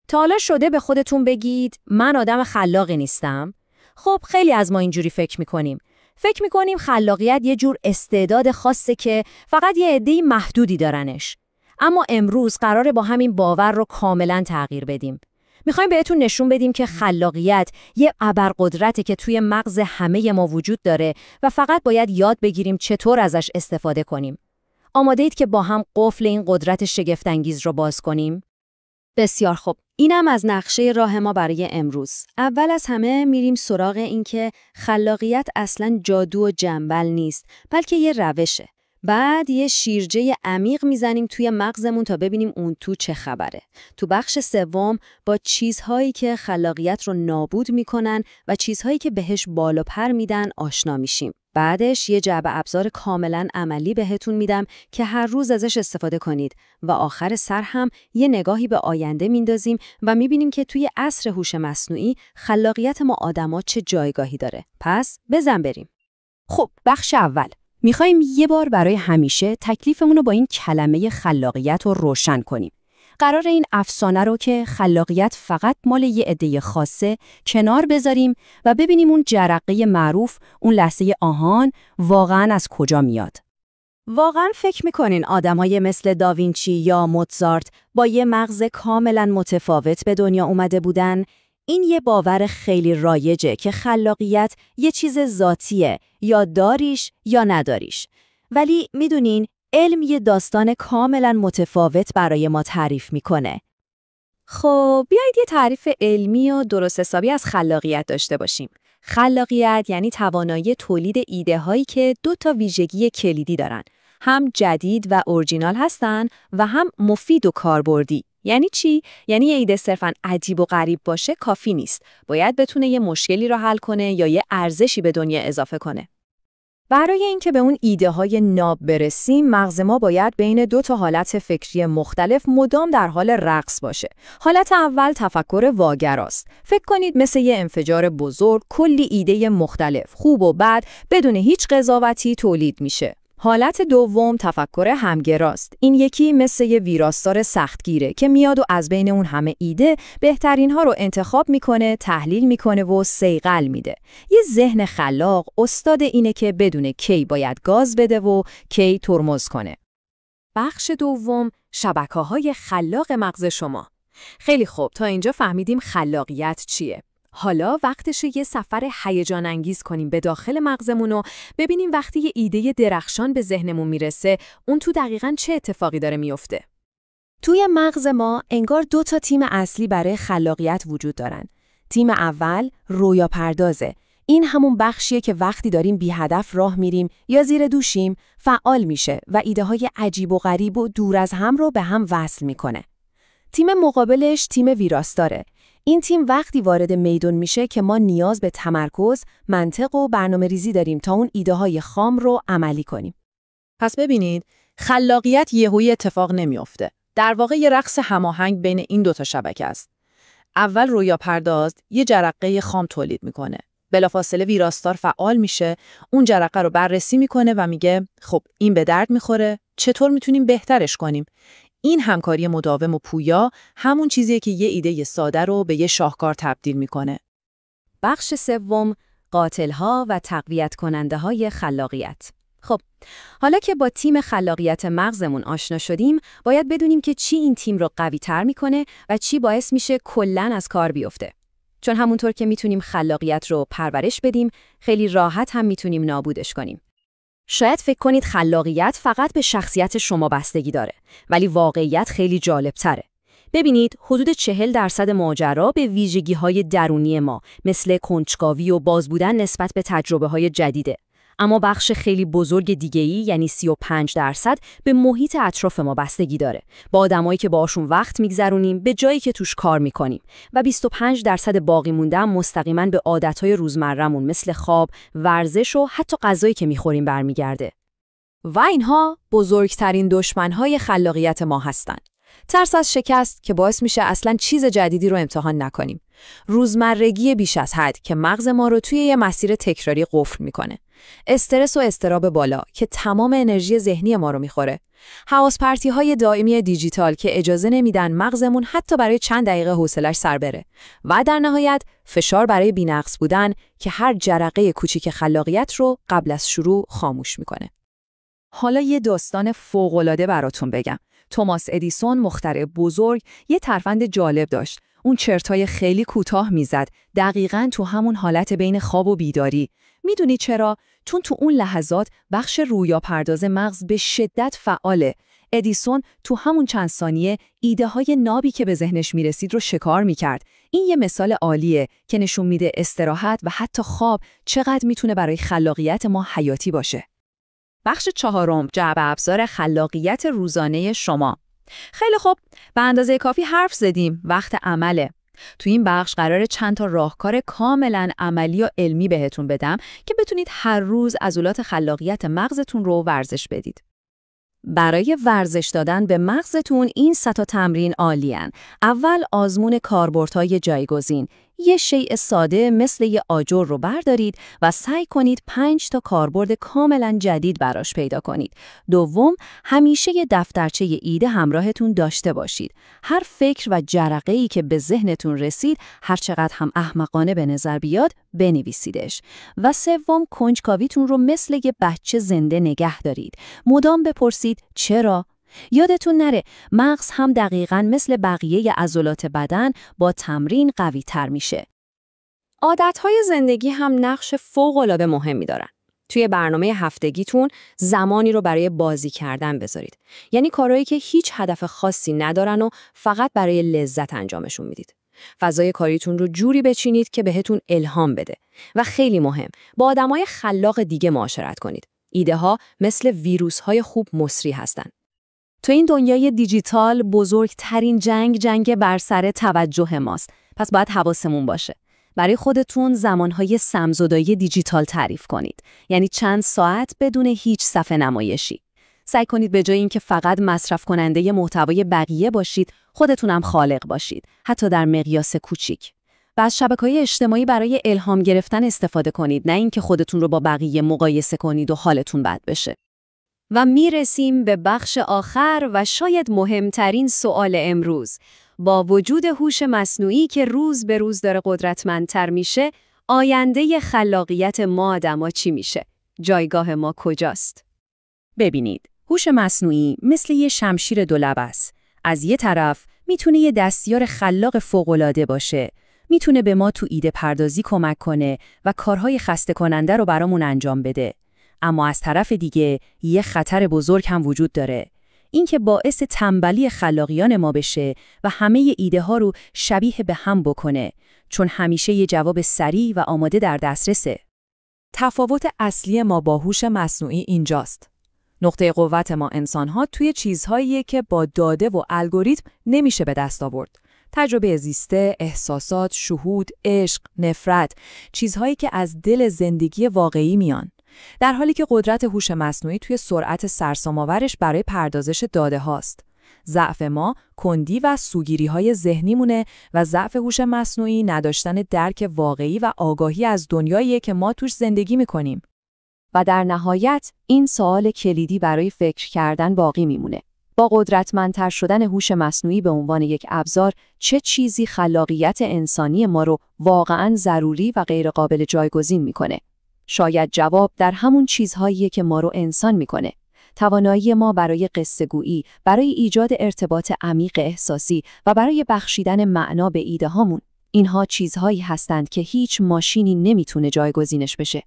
تا حالا شده به خودتون بگید من آدم خلاقی نیستم؟ خب خیلی از ما اینجوری فکر میکنیم. فکر میکنیم خلاقیت یه جور استعداد خاصه که فقط یه عده‌ای محدودی دارنش. اما امروز قراره با همین باور رو کاملا تغییر بدیم. میخوایم بهتون نشون بدیم که خلاقیت یه ابرقدرته که توی مغز همه ما وجود داره و فقط باید یاد بگیریم چطور ازش استفاده کنیم. آماده اید که با هم قفل این قدرت شگفت‌انگیز رو باز کنیم؟ بسیار خوب. اینم از نقشه راه ما برای امروز. اول از همه میریم سراغ این که خلاقیت اصلاً جادو و جنبل نیست، بلکه یه روشه. بعد یه شیرجه عمیق میزنیم توی مغزمون تا ببینیم اون تو چه خبره. تو بخش سوم با چیزهایی که خلاقیت رو نابود میکنن و چیزهایی که بهش بال و پر میدن آشنا میشیم. بعدش یه جعبه ابزار کاملا عملی بهتون میدم که هر روز ازش استفاده کنید و آخر سر هم یه نگاهی به آینده میندازیم و میبینیم که توی عصر هوش مصنوعی خلاقیت ما آدما چه جایگاهی داره. پس بزن بریم. خب بخش اول. میخوایم یه بار برای همیشه تکلیفمون رو با این کلمه خلاقیت رو روشن کنیم. قرار این افسانه رو که خلاقیت فقط مال یه عده خاصه کنار بذاریم و ببینیم اون جرقه معروف، اون لحظه آهان واقعاً از کجا میاد. واقعاً فکر میکنین آدمای مثل داوینچی یا موتزارت با یه مغز کاملاً متفاوت به دنیا اومده بودن؟ این یه باور خیلی رایجه که خلاقیت یه چیز ذاتیه، یا داریش یا نداریش. ولی میدونین علم یه داستان کاملا متفاوت برای ما تعریف میکنه. خب بیایید یه تعریف علمی و درست حسابی از خلاقیت داشته باشیم. خلاقیت یعنی توانایی تولید ایده هایی که 2 ویژگی کلیدی دارن. هم جدید و اورجینال هستن و هم مفید و کاربردی. یعنی چی؟ یعنی یه ایده صرفاً عجیب و غریب باشه کافی نیست. باید بتونه یه مشکلی رو حل کنه یا یه ارزشی به دنیا اضافه کنه. برای اینکه به اون ایده های ناب برسیم، مغز ما باید بین 2 حالت فکری مختلف مدام در حال رقص باشه. حالت اول تفکر واگراست. فکر کنید مثل یه انفجار بزرگ کلی ایده مختلف، خوب و بد، بدون هیچ قضاوتی تولید میشه. حالت دوم تفکر همگراست. این یکی مثل یه ویراستار سختگیره که میاد و از بین اون همه ایده بهترین ها رو انتخاب میکنه، تحلیل میکنه و صیقل میده. یه ذهن خلاق استاد اینه که بدون کی باید گاز بده و کی ترمز کنه. بخش دوم، شبکه‌های خلاق مغز شما. خیلی خوب، تا اینجا فهمیدیم خلاقیت چیه. حالا وقتشه یه سفر هیجان انگیز کنیم به داخل مغزمون و ببینیم وقتی یه ایده درخشان به ذهنمون میرسه، اون تو دقیقاً چه اتفاقی داره میفته. توی مغز ما انگار 2 تیم اصلی برای خلاقیت وجود دارن. تیم اول رویا پردازه. این همون بخشیه که وقتی داریم بی هدف راه میریم یا زیر دوشیم فعال میشه و ایده های عجیب و غریب و دور از هم رو به هم وصل میکنه. تیم مقابلش تیم ویراستاره. این تیم وقتی وارد میدون میشه که ما نیاز به تمرکز، منطق و برنامه‌ریزی داریم تا اون ایده‌های خام رو عملی کنیم. پس ببینید، خلاقیت یهویی اتفاق نمیافته. در واقع یه رقص هماهنگ بین این 2 شبکه است. اول رویا پرداز یه جرقه خام تولید میکنه. بلافاصله ویراستار فعال میشه، اون جرقه رو بررسی میکنه و میگه خب این به درد میخوره، چطور میتونیم بهترش کنیم؟ این همکاری مداوم و پویا همون چیزیه که یه ایده ساده رو به یه شاهکار تبدیل میکنه. بخش سوم، قاتل‌ها و تقویت کننده‌های خلاقیت. خب، حالا که با تیم خلاقیت مغزمون آشنا شدیم، باید بدونیم که چی این تیم رو قوی‌تر میکنه و چی باعث میشه کلاً از کار بیفته. چون همونطور که میتونیم خلاقیت رو پرورش بدیم، خیلی راحت هم میتونیم نابودش کنیم. شاید فکر کنید خلاقیت فقط به شخصیت شما بستگی داره، ولی واقعیت خیلی جالب‌تره. ببینید، حدود 40% ماجرا به ویژگی‌های درونی ما، مثل کنجکاوی و باز بودن نسبت به تجربه‌های جدیده. اما بخش خیلی بزرگ دیگه‌ای، یعنی 35%، به محیط اطراف ما بستگی داره. با آدمایی که باهاشون وقت میگذرونیم، به جایی که توش کار میکنیم. و 25% باقی مونده مستقیما به عادت‌های روزمره‌مون مثل خواب، ورزش و حتی غذایی که میخوریم برمیگرده. و اینها بزرگترین دشمن‌های خلاقیت ما هستن. ترس از شکست که باعث میشه اصلاً چیز جدیدی رو امتحان نکنیم. روزمرگی بیش از حد که مغز ما رو توی یه مسیر تکراری قفل میکنه. استرس و اضطراب بالا که تمام انرژی ذهنی ما رو میخوره. حواس پرتی‌های دائمی دیجیتال که اجازه نمیدن مغزمون حتی برای چند دقیقه حوصله‌اش سر بره. و در نهایت فشار برای بی‌نقص بودن که هر جرقه کوچیک خلاقیت رو قبل از شروع خاموش میکنه. حالا یه داستان فوق‌العاده براتون بگم. توماس ادیسون، مخترع بزرگ، یه ترفند جالب داشت. اون چرتای خیلی کوتاه میزد، دقیقاً تو همون حالت بین خواب و بیداری. میدونی چرا؟ چون تو اون لحظات بخش رویاپرداز مغز به شدت فعاله. ادیسون تو همون چند ثانیه ایده‌های نابی که به ذهنش میرسید رو شکار میکرد. این یه مثال عالیه که نشون میده استراحت و حتی خواب چقدر میتونه برای خلاقیت ما حیاتی باشه. بخش چهارم، جعبه ابزار خلاقیت روزانه شما. خیلی خوب، به اندازه کافی حرف زدیم، وقت عمله. تو این بخش قراره چند تا راهکار کاملا عملی و علمی بهتون بدم که بتونید هر روز عضلات خلاقیت مغزتون رو ورزش بدید. برای ورزش دادن به مغزتون این 3 تا تمرین عالیان. اول آزمون کاربردهای جایگزین. یه شیء ساده مثل یه آجر رو بردارید و سعی کنید 5 تا کاربرد کاملا جدید براش پیدا کنید. دوم، همیشه یه دفترچه ایده همراهتون داشته باشید. هر فکر و جرقه‌ای که به ذهنتون رسید، هر چقدر هم احمقانه به نظر بیاد، بنویسیدش. و سوم، کنجکاویتون رو مثل یه بچه زنده نگه دارید. مدام بپرسید چرا؟ یادتون نره مغز هم دقیقاً مثل بقیه عضلات بدن با تمرین قوی تر میشه. عادتهای زندگی هم نقش فوق‌العاده مهمی دارن. توی برنامه هفتگیتون زمانی رو برای بازی کردن بذارید. یعنی کارهایی که هیچ هدف خاصی ندارن و فقط برای لذت انجامشون میدید. فضای کاریتون رو جوری بچینید که بهتون الهام بده. و خیلی مهم، با آدمای خلاق دیگه معاشرت کنید. ایده ها مثل ویروس‌های خوب مصری هستن. تو این دنیای دیجیتال بزرگترین جنگ بر سر توجه ماست. پس باید حواسمون باشه. برای خودتون زمانهای سم‌زدایی دیجیتال تعریف کنید. یعنی چند ساعت بدون هیچ صفحه نمایشی. سعی کنید به جای اینکه فقط مصرف کننده محتوای بقیه باشید، خودتون هم خالق باشید، حتی در مقیاس کوچیک. و از شبکه‌های اجتماعی برای الهام گرفتن استفاده کنید، نه اینکه خودتون رو با بقیه مقایسه کنید و حالتون بد بشه. و میرسیم به بخش آخر و شاید مهمترین سوال امروز. با وجود هوش مصنوعی که روز به روز داره قدرتمندتر میشه، آینده خلاقیت ما آدما چی میشه؟ جایگاه ما کجاست؟ ببینید، هوش مصنوعی مثل یه شمشیر دولبه است. از یه طرف میتونه یه دستیار خلاق فوق‌العاده باشه، میتونه به ما تو ایده پردازی کمک کنه و کارهای خسته کننده رو برامون انجام بده. اما از طرف دیگه یه خطر بزرگ هم وجود داره. اینکه باعث تنبلی خلاقیان ما بشه و همه ایده ها رو شبیه به هم بکنه، چون همیشه یه جواب سریع و آماده در دسترسه. تفاوت اصلی ما با هوش مصنوعی اینجاست. نقطه قوت ما انسان‌ها توی چیزهاییه که با داده و الگوریتم نمیشه به دست آورد. تجربه زیسته، احساسات، شهود، عشق، نفرت، چیزهایی که از دل زندگی واقعی میان. در حالی که قدرت هوش مصنوعی توی سرعت سرسام‌آورش برای پردازش داده هاست. ضعف ما کندی و سوگیری‌های ذهنیمونه و ضعف هوش مصنوعی نداشتن درک واقعی و آگاهی از دنیاییه که ما توش زندگی می‌کنیم. و در نهایت این سوال کلیدی برای فکر کردن باقی میمونه. با قدرتمندتر شدن هوش مصنوعی به عنوان یک ابزار، چه چیزی خلاقیت انسانی ما رو واقعاً ضروری و غیرقابل جایگزین میکنه؟ شاید جواب در همون چیزهاییه که ما رو انسان میکنه. توانایی ما برای قصه‌گویی، برای ایجاد ارتباط عمیق احساسی و برای بخشیدن معنا به ایده هامون. اینها چیزهایی هستند که هیچ ماشینی نمیتونه جایگزینش بشه.